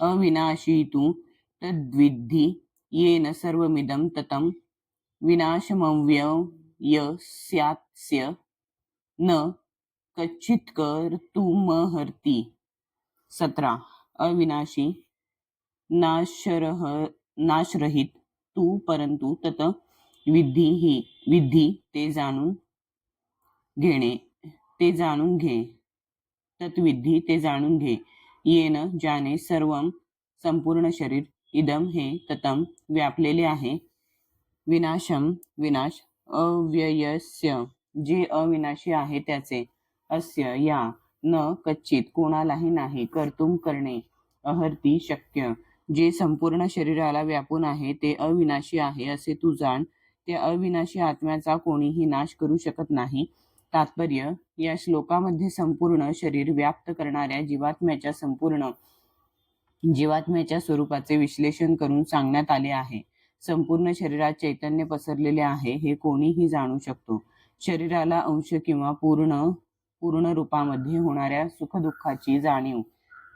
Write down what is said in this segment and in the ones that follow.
अविनाशी तु तद्विद्धि येन सर्वमिदं ततं विनाशमव्ययस्यास्य न कच्चित् कर्तुमर्हति। 17. अविनाशी नाशरहित तू परंतु तत विधी ते जाणून घे तत्विधी ते जाणून घे येन ज्याने सर्वं संपूर्ण शरीर इदम हे ततम व्यापलेले आहे विनाश अव्ययस्य जे अविनाशी आहे त्याचे अस्य या न कच्चित कोणालाही नाही कर्तुम करणे अहर्ती शक्य जे संपूर्ण शरीराला व्यापून आहे ते अविनाशी आहे असे तू जाण ते अविनाशी आत्म्याचा कोणीही नाश करू शकत नाही। तात्पर्य या श्लोकामध्ये संपूर्ण शरीर व्याप्त करणाऱ्या जीवात्म्याच्या स्वरूपाचे विश्लेषण करून सांगण्यात आले आहे। संपूर्ण शरीरात चैतन्य पसरलेले आहे हे कोणीही जाणू शकतो। शरीराला अंश किंवा पूर्ण रूपामध्ये होणाऱ्या सुखदुःखाची जाणीव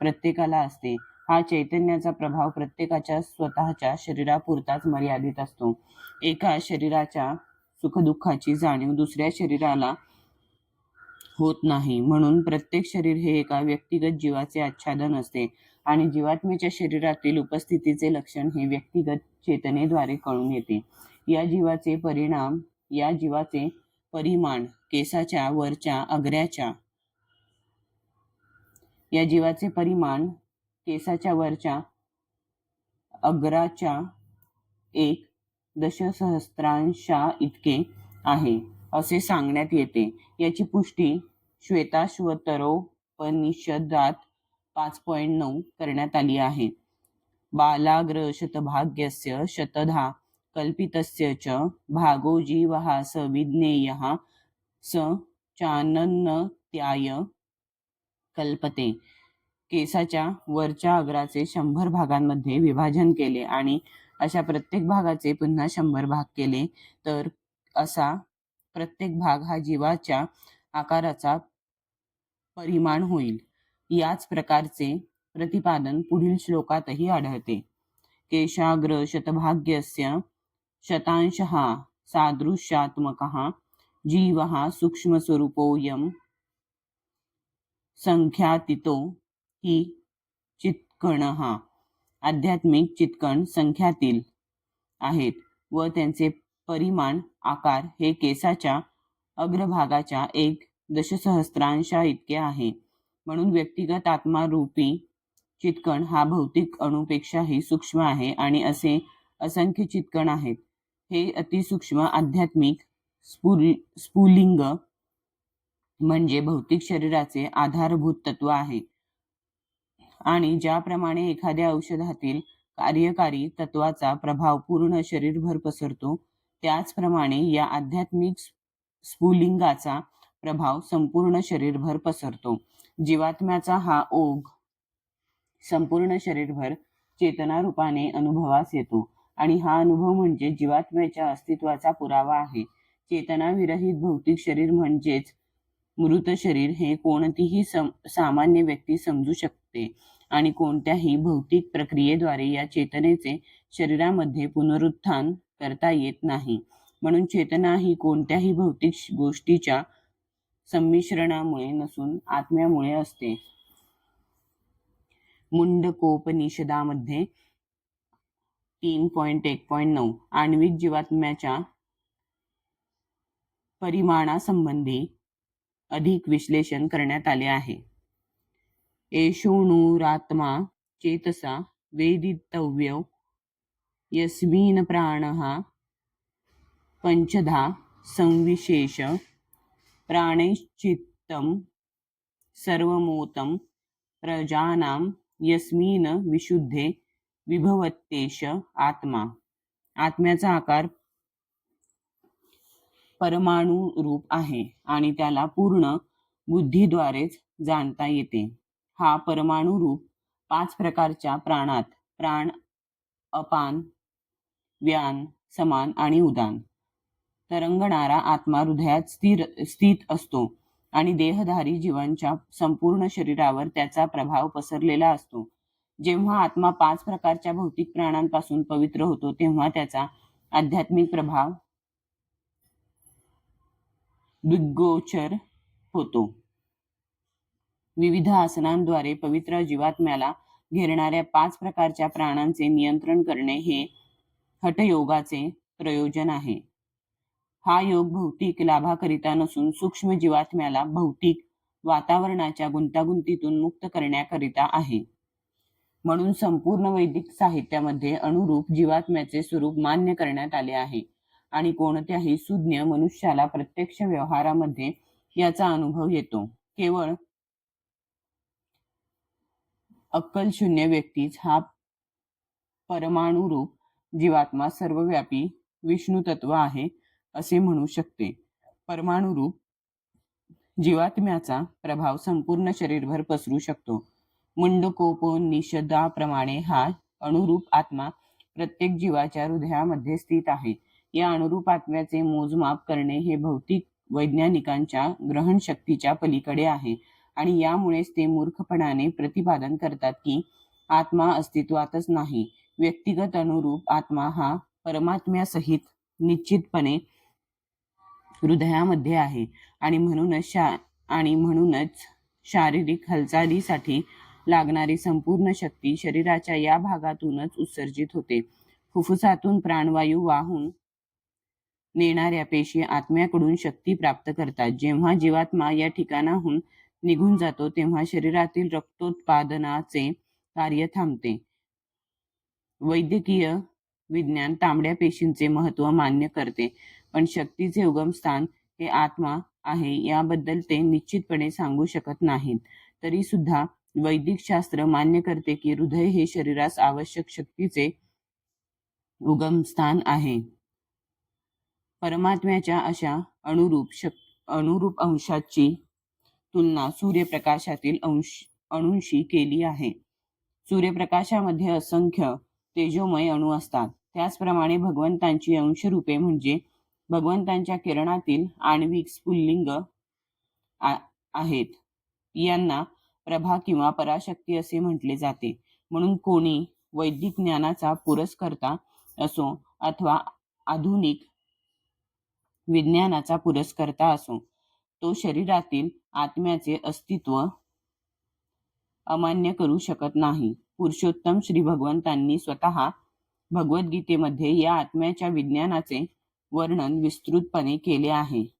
प्रत्येकाला असते। हा चैतन्याचा प्रभाव प्रत्येकाच्या स्वतःच्या शरीरापुरताच मर्यादित असतो। एका शरीराच्या सुखदुःखाची जाणीव दुसऱ्या शरीराला होत नाही म्हणून प्रत्येक शरीर हे एका व्यक्तिगत जीवाचे आच्छादन असते आणि जीवात्म्याच्या शरीरातील उपस्थितीचे लक्षण हे व्यक्तिगत चेतनेद्वारे कळून येते। या जीवाचे परिमाण केसाच्या वरच्या अग्राच्या 1 दशसहस्रांशा इतके आहे असे सांगण्यात येते। याची पुष्टी श्वेताश्वतरोपनिषदात 5.9 करण्यात आली आहे। बालाग्र शतभाग्यस्य शतधा कल्पितस्य च भागो जीवः स विज्ञेयः स चानन्त्याय कल्पते। केसाच्या वरच्या अग्राचे 100 भागांमध्ये विभाजन केले आणि अशा प्रत्येक भागाचे पुन्हा 100 भाग केले तर असा प्रत्येक भाग हा जीवाच्या आकाराचा परिमाण होईल। याच प्रकारचे प्रतिपादन पुढील श्लोकातही आढळते। केशाग्र शतभाग्यस्य शतांशः सादृश्यात्मकः जीवः सूक्ष्मस्वरूपोऽयं संख्यातीतो हि चित्कणः। आध्यात्मिक चित्कण संख्यातील आहेत व त्यांचे परिमाण आकार हे केसाच्या अग्रभागाच्या 1 दशसहस्रांशा इतके आहे। म्हणून व्यक्तिगत आत्मा रूपी चित्कण हा भौतिक अणुपेक्षाही सूक्ष्म आहे आणि असे असंख्य चित्कण आहेत। हे अतिसूक्ष्म आध्यात्मिक स्फुलिंग म्हणजे भौतिक शरीराचे आधारभूत तत्व आहे आणि ज्याप्रमाणे एखाद्या औषधातील कार्यकारी तत्वाचा प्रभाव पूर्ण शरीरभर पसरतो त्याचप्रमाणे या आध्यात्मिक स्फुलिंगाचा प्रभाव संपूर्ण शरीरभर पसरतो। जीवात्म्याचा हा ओघ संपूर्ण शरीरभर चेतना रूपाने अनुभवास येतो आणि हा अनुभव म्हणजे जीवात्म्याच्या अस्तित्वाचा पुरावा आहे। चेतना विरहित भौतिक शरीर म्हणजेच मृत शरीर हे कोणतीही सामान्य व्यक्ती समजू शकते आणि कोणत्याही भौतिक प्रक्रियेद्वारे या चेतनेचे शरीरामध्ये पुनरुत्थान करता येत नाही। म्हणून चेतना ही कोणत्याही भौतिक गोष्टीच्या संमिश्रणामुळे नसून आत्म्यामुळे असते। मुंडकोपनिषदामध्ये 3.1.9 आण्विक जीवात्म्याच्या परिमाणासंबंधी अधिक विश्लेषण करण्यात आले आहे। एषोणुरात्मा चेतसा वेदितव्यो यस्मिन् प्राणः पंचधा संविशेष प्राणैश्चित्तं सर्वमोतं प्रजानां यस्मिन् विशुद्धे विभवत्येष आत्मा। आत्म्याचा आकार परमाणु रूप आहे आणि त्याला पूर्ण बुद्धीद्वारेच जाणता येते। हा परमाणु रूप 5 प्रकारच्या प्राणात प्राण, अपान, व्यान, समान आणि उदान तरंगणारा आत्मा हृदयात स्थित असतो आणि देहधारी जीवांच्या संपूर्ण शरीरावर त्याचा प्रभाव पसरलेला असतो। जेव्हा आत्मा 5 प्रकारच्या भौतिक प्राणांपासून पवित्र होतो तेव्हा त्याचा आध्यात्मिक प्रभाव दृग्गोचर होतो. विविध आसनांद्वारे पवित्र जीवात्म्याला घेरणाऱ्या 5 प्रकारच्या प्राणांचे नियंत्रण करणे हे हठयोगाचे प्रयोजन आहे. हा योग भौतिक लाभाकरिता नसून सूक्ष्म जीवात्म्याला भौतिक वातावरणाच्या गुंतागुंतीतून मुक्त करण्याकरिता आहे. म्हणून संपूर्ण वैदिक साहित्यामध्ये अणुरूप जीवात्म्याचे स्वरूप मान्य करण्यात आले आहे आणि कोणत्याही सुज्ञ मनुष्याला प्रत्यक्ष व्यवहारामध्ये याचा अनुभव येतो. केवळ अक्कलशून्य व्यक्तीच हा परमाणुरूप जीवात्मा सर्वव्यापी विष्णू तत्व आहे असे म्हणू शकते. परमाणुरूप जीवात्म्याचा प्रभाव संपूर्ण शरीरभर पसरू शकतो. मुंडकोपनिषदाप्रमाणे हा अणुरूप आत्मा प्रत्येक जीवाच्या हृदयामध्ये स्थित आहे. या अणुरूप आत्म्याचे मोजमाप करणे हे भौतिक वैज्ञानिकांच्या ग्रहणशक्तीच्या पलीकडे आहे आणि यामुळेच ते मूर्खपणाने प्रतिपादन करतात की आत्मा अस्तित्वातच नाही. व्यक्तिगत अणुरूप आत्मा हा परमात्म्यासहित निश्चितपणे हृदयामध्ये आहे आणि म्हणूनच शारीरिक हालचालीसाठी लागणारी संपूर्ण शक्ती शरीराच्या या भागातूनच उत्सर्जित होते. फुफ्फुसातून प्राणवायू वाहून नेणाऱ्या पेशी आत्म्याकडून शक्ती प्राप्त करतात. जेव्हा जीवात्मा या ठिकाणाहून निघून जातो तेव्हा शरीरातील रक्तोत्पादनाचे कार्य थांबते. वैद्यकीय विज्ञान तांबड्या पेशींचे महत्त्व मान्य करते, पण शक्तीचे उगमस्थान हे आत्मा आहे याबद्दल ते निश्चितपणे सांगू शकत नाहीत. तरी सुद्धा वैदिक शास्त्र मान्य करते की हृदय हे शरीरास आवश्यक शक्तीचे उगमस्थान आहे. परमात्म्याच्या अशा अणुरूप अंशाची तुलना सूर्यप्रकाशातील अणूंशी केली आहे. सूर्यप्रकाशामध्ये असंख्य तेजोमय अणू असतात. त्याचप्रमाणे भगवंतांची अंशरूपे म्हणजे भगवंतांच्या किरणातील आण्विक स्फुल्लिंग आहेत. यांना प्रभा किंवा पराशक्ती असे म्हटले जाते. म्हणून कोणी वैदिक ज्ञानाचा पुरस्कर्ता असो अथवा आधुनिक विज्ञानाचा पुरस्कर्ता असो, तो शरीरातील आत्म्याचे अस्तित्व अमान्य करू शकत नाही. पुरुषोत्तम श्री भगवंतांनी स्वतः भगवद्गीतेमध्ये या आत्म्याच्या विज्ञानाचे वर्णन विस्तृतपणे केले आहे.